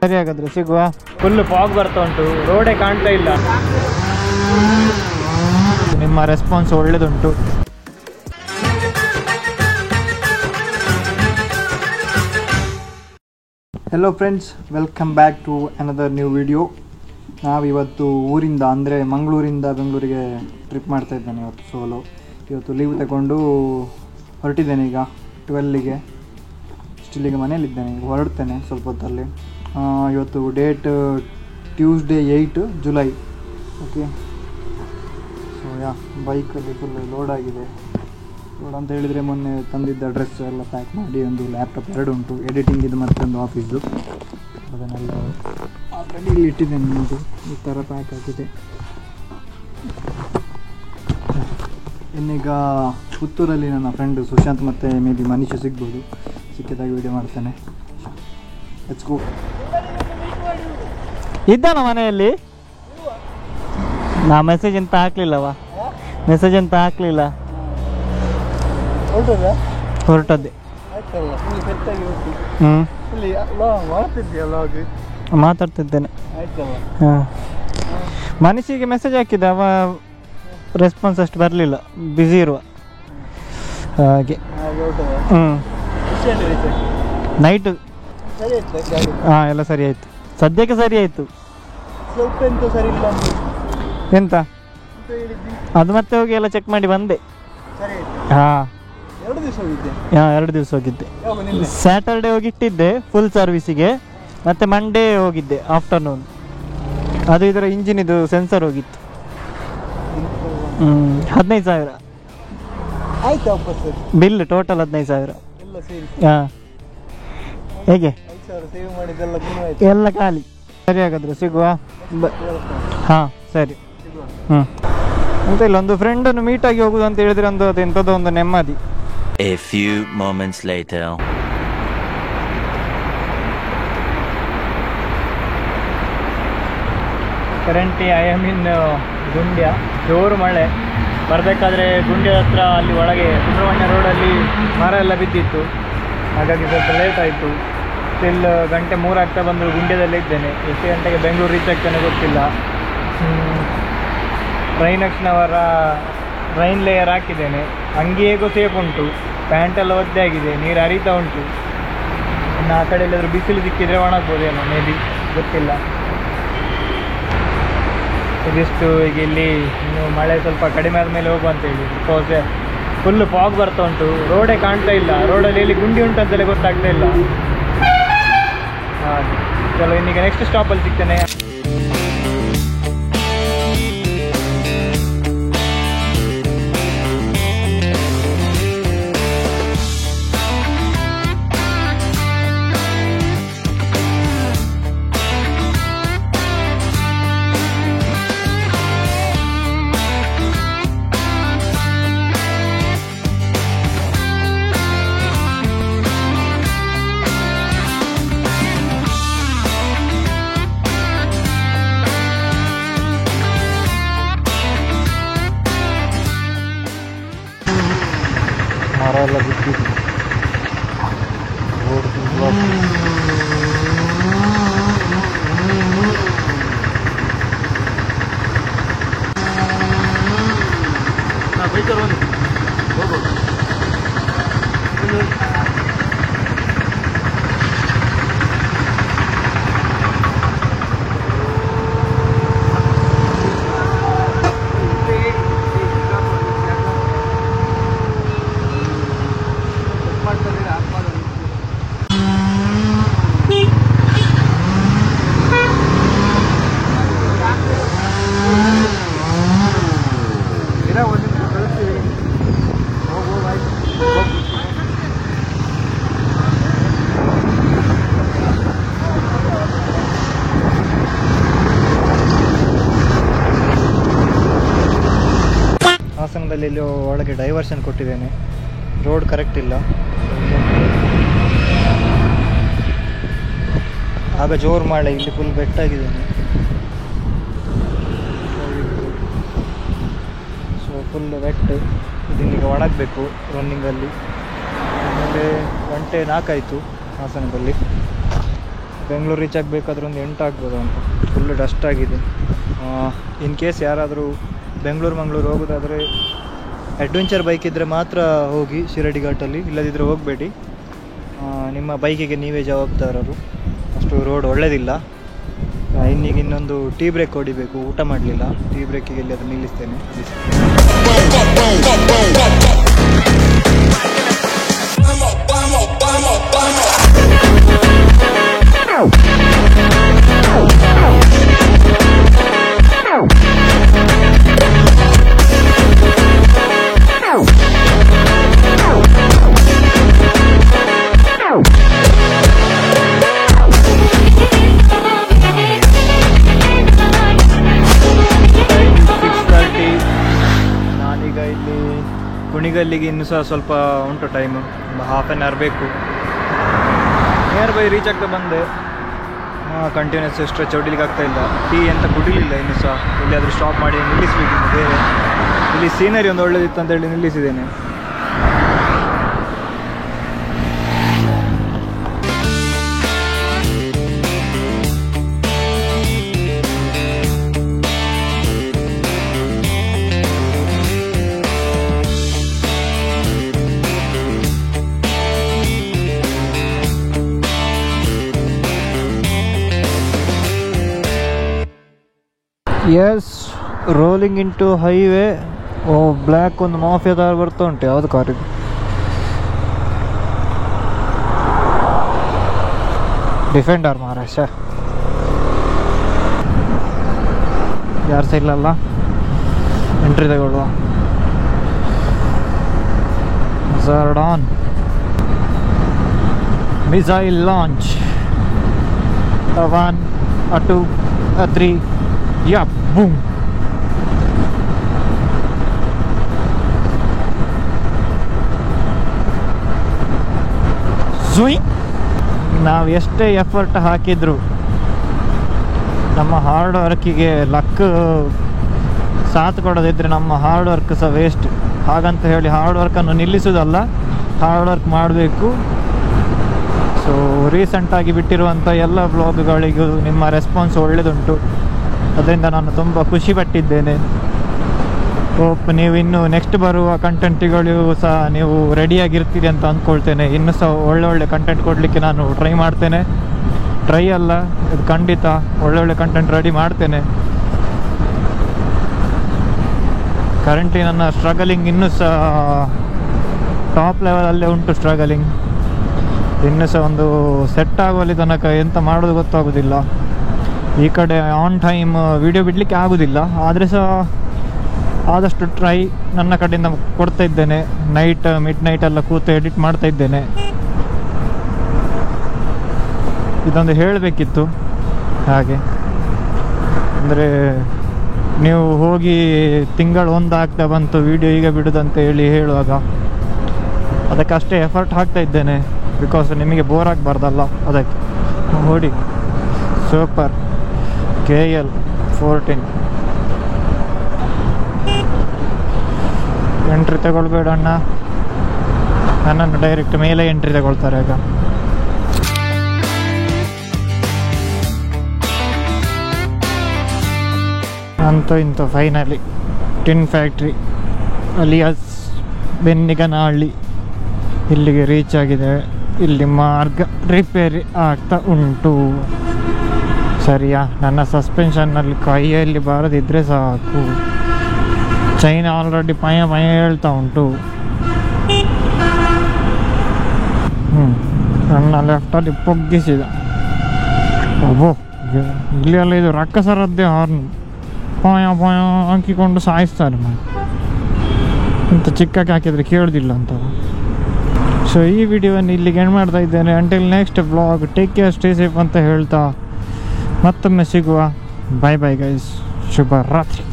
ಸರಿ ಹಾಗಾದ್ರೆ ಸಿಗುವ. ಫುಲ್ ಫಾಗ್ ಬರ್ತಾ ಉಂಟು, ರೋಡೇ ಕಾಣ್ತಾ ಇಲ್ಲ. ನಿಮ್ಮ ರೆಸ್ಪಾನ್ಸ್ ಒಳ್ಳೇದುಂಟು. Hello friends, welcome back to another new video. ನಾವಿವತ್ತು ಊರಿಂದ ಅಂದರೆ ಮಂಗಳೂರಿಂದ ಬೆಂಗಳೂರಿಗೆ ಟ್ರಿಪ್ ಮಾಡ್ತಾ ಇದ್ದೇನೆ ಇವತ್ತು ಸೋಲೋ. ಇವತ್ತು ಲೀವ್ ತಗೊಂಡು ಹೊರಟಿದ್ದೇನೆ ಈಗ 12ಗೆ. ಸ್ಟಿಲ್ಲಿಗೆ ಮನೇಲಿದ್ದೇನೆ, ಈಗ ಹೊರಡ್ತೇನೆ ಸ್ವಲ್ಪ ಹೊತ್ತಲ್ಲಿ. ಇವತ್ತು date Tuesday 8 July. Okay, so ಬೈಕಲ್ಲಿ ಫುಲ್ ಲೋಡ್ ಆಗಿದೆ. ಲೋಡ್ ಅಂತ ಹೇಳಿದರೆ ಮೊನ್ನೆ ತಂದಿದ್ದ ಡ್ರೆಸ್ ಎಲ್ಲ ಪ್ಯಾಕ್ ಮಾಡಿ, ಒಂದು ಲ್ಯಾಪ್ಟಾಪ್ 2 ಉಂಟು, ಎಡಿಟಿಂಗಿದ್ದು ಮತ್ತೊಂದು ಆಫೀಸ್ದು, ಅದನ್ನೆಲ್ಲ ಆಲ್ರೆಡಿ ಇಲ್ಲಿ ಇಟ್ಟಿದ್ದೇನೆ. ನಿಮ್ಮದು ಈ ಥರ ಪ್ಯಾಕ್ ಆಗಿದೆ. ಇನ್ನೀಗ ಪುತ್ತೂರಲ್ಲಿ ನನ್ನ ಫ್ರೆಂಡು ಸುಶಾಂತ್ ಮತ್ತು ಮೇ ಬಿ ಮನೀಷ್ ಸಿಗ್ಬೋದು. ಸಿಕ್ಕಿದಾಗ ವೀಡಿಯೋ ಮಾಡ್ತೇನೆ. Let's go. ಇದ್ದಾನ ಮನೆಯಲ್ಲಿ? ನಾ ಮೆಸೇಜ್ ಅಂತ ಹಾಕ್ಲಿಲ್ಲವಾ? ಮೆಸೇಜ್ ಅಂತ ಹಾಕ್ಲಿಲ್ಲ. ಹೊರಟದ್ದೆ. ಮಾತಾಡ್ತಿದ್ದೇನೆ. ಹಾಂ, ಮನೀಶಿಗೆ ಮೆಸೇಜ್ ಹಾಕಿದ್ದೆ, ಅವ ರೆಸ್ಪಾನ್ಸ್ ಅಷ್ಟು ಬರಲಿಲ್ಲ, ಬ್ಯುಸಿ ಇರುವ ಹಾಗೆ. ನೈಟು ಹಾಂ ಎಲ್ಲ ಸರಿ ಆಯಿತು, ಸದ್ಯಕ್ಕೆ ಸರಿ ಆಯಿತು. ಎಂತ ಅದು ಮತ್ತೆ ಹೋಗಿ ಎಲ್ಲ ಚೆಕ್ ಮಾಡಿ ಬಂದೆ. ಹಾಂ 2 ದಿವಸ ಹೋಗಿದ್ದೆ. ಸ್ಯಾಟರ್ಡೆ ಹೋಗಿ ಇಟ್ಟಿದ್ದೆ ಫುಲ್ ಸರ್ವಿಸಿಗೆ, ಮತ್ತು ಮಂಡೇ ಹೋಗಿದ್ದೆ ಆಫ್ಟರ್ನೂನ್. ಅದು ಇದರ ಇಂಜಿನಿದು ಸೆನ್ಸರ್ ಹೋಗಿತ್ತು. 15,000 ಬಿಲ್ ಟೋಟಲ್. 15,000. ಹಾಂ, ಹೇಗೆ ಎಲ್ಲ ಖಾಲಿ. ಸರಿ ಹಾಗಾದರೆ ಸಿಗುವ. ಹಾಂ ಸರಿ. ಅಂತ ಇಲ್ಲ, ಒಂದು ಫ್ರೆಂಡನ್ನು ಮೀಟಾಗಿ ಹೋಗುದು ಅಂತ ಹೇಳಿದ್ರೆ ಒಂದು ಅದು ಎಂಥದೋ ಒಂದು ನೆಮ್ಮದಿ. A few moments later. Currently I am in Gundya. ಜೋರು ಮಳೆ ಬರಬೇಕಾದ್ರೆ ಗುಂಡ್ಯದ ಹತ್ರ ಅಲ್ಲಿ ಒಳಗೆ ಸುಬ್ರಹ್ಮಣ್ಯ ರೋಡಲ್ಲಿ ಮರ ಎಲ್ಲ ಬಿದ್ದಿತ್ತು, ಹಾಗಾಗಿ ಸ್ವಲ್ಪ ಲೇಟ್ ಆಯಿತು. ಸ್ಟಿಲ್ 3 ಆಗ್ತಾ ಬಂದು ಗುಂಡ್ಯದಲ್ಲೇ ಇದ್ದೇನೆ. ಎಷ್ಟು ಗಂಟೆಗೆ ಬೆಂಗಳೂರು ರೀಚ್ ಆಗ್ತಾನೆ ಗೊತ್ತಿಲ್ಲ. ಟ್ರೈನಕ್ಸ್ನವರ ರೈನ್ ಲೇಯರ್ ಹಾಕಿದ್ದೇನೆ. ಅಂಗಿ ಹೇಗೋ ಸೇಫ್ ಉಂಟು, ಪ್ಯಾಂಟೆಲ್ಲ ಒದ್ದೆ ಆಗಿದೆ, ನೀರು ಹರಿತಾ ಉಂಟು. ಇನ್ನು ಆ ಕಡೆ ಎಲ್ಲಾದರೂ ಬಿಸಿಲು ಸಿಕ್ಕಿದರೆ ಒಣಗ್ಬೋದೇನೋ, ಮೇ ಬಿ, ಗೊತ್ತಿಲ್ಲ. ಇದಿಷ್ಟು ಈಗ ಇಲ್ಲಿ ಇನ್ನು ಮಳೆ ಸ್ವಲ್ಪ ಕಡಿಮೆ ಆದಮೇಲೆ ಹೋಗುವ ಅಂತೇಳಿ. ಬಿಕಾಸ್ ಫುಲ್ ಫಾಗ್ ಬರ್ತಾ ಉಂಟು, ರೋಡೇ ಕಾಣ್ತಾ ಇಲ್ಲ. ರೋಡಲ್ಲಿ ಎಲ್ಲಿ ಗುಂಡಿ ಉಂಟು ಅಂತಲೇ ಗೊತ್ತಾಗ್ತಾ ಇಲ್ಲ. ಹಾಗೆ ಚಲೋ, ಇನ್ನೀಗ ನೆಕ್ಸ್ಟ್ ಸ್ಟಾಪಲ್ಲಿ ಸಿಗ್ತೇನೆ. ಮರ ಎಲ್ಲ ಬಿದ್ದಿದೆ. ಹಾಸನದಲ್ಲಿ ಇಲ್ಲಿ ಒಳಗೆ ಡೈವರ್ಷನ್ ಕೊಟ್ಟಿದ್ದೇನೆ, ರೋಡ್ ಕರೆಕ್ಟ್ ಇಲ್ಲ. ಆಗ ಜೋರು ಮಳೆ, ಇಲ್ಲಿ ಫುಲ್ ಬೆಟ್ಟಾಗಿದ್ದೇನೆ. So full wet. ಇದನ್ನೀಗ ಒಣಗಬೇಕು ರನ್ನಿಂಗಲ್ಲಿ. ಆಮೇಲೆ 1:04 ಆಯಿತು ಹಾಸನದಲ್ಲಿ. ಬೆಂಗಳೂರು ರೀಚ್ ಆಗಬೇಕಾದ್ರೆ ಒಂದು 8 ಆಗ್ಬೋದು ಅಂತ. ಫುಲ್ಲು ಡಸ್ಟ್ ಆಗಿದೆ. ಇನ್ ಕೇಸ್ ಯಾರಾದರೂ ಮಂಗಳೂರು ಹೋಗೋದಾದರೆ ಅಡ್ವೆಂಚರ್ ಬೈಕ್ ಇದ್ದರೆ ಮಾತ್ರ ಹೋಗಿ ಶಿರಡಿ ಘಾಟಲ್ಲಿ, ಇಲ್ಲದಿದ್ದರೆ ಹೋಗಬೇಡಿ. ನಿಮ್ಮ ಬೈಕಿಗೆ ನೀವೇ ಜವಾಬ್ದಾರರು. ಅಷ್ಟು ರೋಡ್ ಒಳ್ಳೆಯದಿಲ್ಲ. ಇನ್ನೊಂದು ಟೀ ಬ್ರೇಕ್ ಹೊಡಿಬೇಕು, ಊಟ ಮಾಡಲಿಲ್ಲ. ಟೀ ಬ್ರೇಕಿಗೆ ಎಲ್ಲಿ ಅದು ನಿಲ್ಲಿಸ್ತೇನೆ. ನಾನೀಗ ಇಲ್ಲಿ ಕುಣಿಗಲ್ಲಿಗೆ ಇನ್ನೂ ಸಹ ಸ್ವಲ್ಪ ಉಂಟು ಟೈಮು, ಒಂದು ಹಾಫ್ ಆನ್ ಅವರ್ ಬೇಕು. ನಿಯರ್ ಬೈ ರೀಚ್ ಆಗ್ತಾ ಬಂದೆ. ಕಂಟಿನ್ಯೂಸ್ ಸ್ಟ್ರೆಚ್ ಹೊಡಿಲಿಕ್ಕೆ ಆಗ್ತಾ ಇಲ್ಲ. ಟೀ ಅಂತ ಕುಡಿಲಿಲ್ಲ ಇನ್ನೂ ಸಹ. ಎಲ್ಲಿಯಾದರೂ ಸ್ಟಾಪ್ ಮಾಡಿ ನಿಲ್ಲಿಸಬೇಕು. ಬೇರೆ ಇಲ್ಲಿ ಸೀನರಿ ಒಂದು ಒಳ್ಳೆದಿತ್ತು ಅಂತೇಳಿ ನಿಲ್ಲಿಸಿದ್ದೇನೆ. Yes, rolling into highway. Black ಒಂದು ಮಾಫಿಯಾ ಕಾರ್ ಬರ್ತಾ ಉಂಟು. ಯಾವುದು ಕಾರ್ ಇದು? ಡಿಫೆಂಡರ್ ಮಹಾರಾಷ್ಟ್ರ. ಯಾರು ಸಹ ಇಲ್ಲಲ್ಲ, ಎಂಟ್ರಿ ತಗೊಳ್ಳುವ. ಝರ್ಡಾನ್ ಮಿಸೈಲ್ ಲಾಂಚ್. 1 2 3 Yeah, boom. ನಾವು ಎಷ್ಟೇ ಎಫರ್ಟ್ ಹಾಕಿದ್ರು ನಮ್ಮ ಹಾರ್ಡ್ ವರ್ಕಿಗೆ ಲಕ್ ಸಾಥ್ ಕೊಡೋದಿದ್ರೆ ನಮ್ಮ ಹಾರ್ಡ್ ವರ್ಕ್ ಸಹ ವೇಸ್ಟ್. ಹಾಗಂತ ಹೇಳಿ ಹಾರ್ಡ್ ವರ್ಕನ್ನು ನಿಲ್ಲಿಸೋದಲ್ಲ, ಹಾರ್ಡ್ ವರ್ಕ್ ಮಾಡಬೇಕು. ಸೊ ರೀಸೆಂಟಾಗಿ ಬಿಟ್ಟಿರುವಂಥ ಎಲ್ಲ ಬ್ಲಾಗ್ಗಳಿಗೂ ನಿಮ್ಮ ರೆಸ್ಪಾನ್ಸ್ ಒಳ್ಳೆಯದುಂಟು. ಅದರಿಂದ ನಾನು ತುಂಬ ಖುಷಿಪಟ್ಟಿದ್ದೇನೆ. ಹೋಪ್ ನೀವು ಇನ್ನು ನೆಕ್ಸ್ಟ್ ಬರುವ ಕಂಟೆಂಟ್ಗಳಿಗೂ ಸಹ ನೀವು ರೆಡಿಯಾಗಿರ್ತೀರಿ ಅಂತ ಅಂದ್ಕೊಳ್ತೇನೆ. ಇನ್ನೂ ಸಹ ಒಳ್ಳೊಳ್ಳೆ ಕಂಟೆಂಟ್ ಕೊಡಲಿಕ್ಕೆ ನಾನು ಟ್ರೈ ಮಾಡ್ತೇನೆ. ಟ್ರೈ ಅಲ್ಲ, ಇದು ಖಂಡಿತ ಒಳ್ಳೊಳ್ಳೆ ಕಂಟೆಂಟ್ ರೆಡಿ ಮಾಡ್ತೇನೆ. ಕರೆಂಟ್ಲಿ ನನ್ನ ಸ್ಟ್ರಗಲಿಂಗ್ ಇನ್ನೂ ಸಹ ಟಾಪ್ ಲೆವೆಲಲ್ಲೇ ಉಂಟು. ಸ್ಟ್ರಗಲಿಂಗ್ ಇನ್ನೂ ಸಹ ಒಂದು ಸೆಟ್ ಆಗುವಲ್ಲಿ ತನಕ ಎಂತ ಮಾಡೋದು ಗೊತ್ತಾಗೋದಿಲ್ಲ. ಈ ಕಡೆ ಆನ್ ಟೈಮ್ ವಿಡಿಯೋ ಬಿಡಲಿಕ್ಕೆ ಆಗೋದಿಲ್ಲ, ಆದರೆ ಸಹ ಆದಷ್ಟು ಟ್ರೈ ನನ್ನ ಕಡೆಯಿಂದ ಕೊಡ್ತಾ ಇದ್ದೇನೆ. ಮಿಡ್ ನೈಟ್ ಎಲ್ಲ ಕೂತು ಎಡಿಟ್ ಮಾಡ್ತಾ ಇದ್ದೇನೆ. ಇದೊಂದು ಹೇಳಬೇಕಿತ್ತು. ಹಾಗೆ ಅಂದರೆ ನೀವು ಹೋಗಿ ತಿಂಗಳು 1 ಆಗ್ತಾ ಬಂತು ವಿಡಿಯೋ ಈಗ ಬಿಡೋದಂತ ಹೇಳುವಾಗ ಅದಕ್ಕಷ್ಟೇ ಎಫರ್ಟ್ ಹಾಕ್ತಾ ಇದ್ದೇನೆ. ಬಿಕಾಸ್ ನಿಮಗೆ ಬೋರ್ ಆಗಬಾರ್ದಲ್ಲ, ಅದಕ್ಕೆ. ನೋಡಿ, ಸೂಪರ್ KL 14. ಎಂಟ್ರಿ ತಗೊಳ್ಬೇಡ ಅಣ್ಣ, ನನ್ನನ್ನು ಡೈರೆಕ್ಟ್ ಮೇಲೆ ಎಂಟ್ರಿ ತಗೊಳ್ತಾರೆ ಆಗ. ಅಂತೂ ಇಂತೂ ಫೈನಲಿ ಟಿನ್ ಫ್ಯಾಕ್ಟ್ರಿ ಅಲಿಯಾಸ್ ಬೆನ್ನಿಗನಹಳ್ಳಿ ಇಲ್ಲಿಗೆ ರೀಚ್ ಆಗಿದೆ. ಇಲ್ಲಿ ಮಾರ್ಗ ರಿಪೇರಿ ಆಗ್ತಾ ಉಂಟು. ಸರಿಯಾ? ನನ್ನ ಸಸ್ಪೆನ್ಷನ್ನಲ್ಲಿ ಕೈಯಲ್ಲಿ ಬಾರದಿದ್ದರೆ ಸಾಕು. ಚೈನ್ ಆಲ್ರೆಡಿ ಪಯ ಹೇಳ್ತಾ ಉಂಟು. ನನ್ನ ಲೆಫ್ಟಲ್ಲಿ ಪೊಗ್ಗಿಸಿದ. ಅಬ್ಬೋ, ಇಲ್ಲೆಲ್ಲ ಇದು ರಕ್ಕಸರದ್ದೇ ಹಾರ್ನು ಪಾಯ ಹಾಕಿಕೊಂಡು ಸಾಯಿಸ್ತಾರೆ. ಇಂಥ ಚಿಕ್ಕಕ್ಕೆ ಹಾಕಿದರೆ ಕೇಳೋದಿಲ್ಲ ಅಂತ. ಸೊ ಈ ವಿಡಿಯೋವನ್ನು ಇಲ್ಲಿಗೆ ಎಂಡ್ ಮಾಡ್ತಾ ಇದ್ದೇನೆ. Until next vlog, take care, stay safe ಅಂತ ಹೇಳ್ತಾ ಮತ್ತೊಮ್ಮೆ ಸಿಗುವ. ಬಾಯ್ ಬಾಯ್ ಗೈಸ್, ಶುಭ ರಾತ್ರಿ.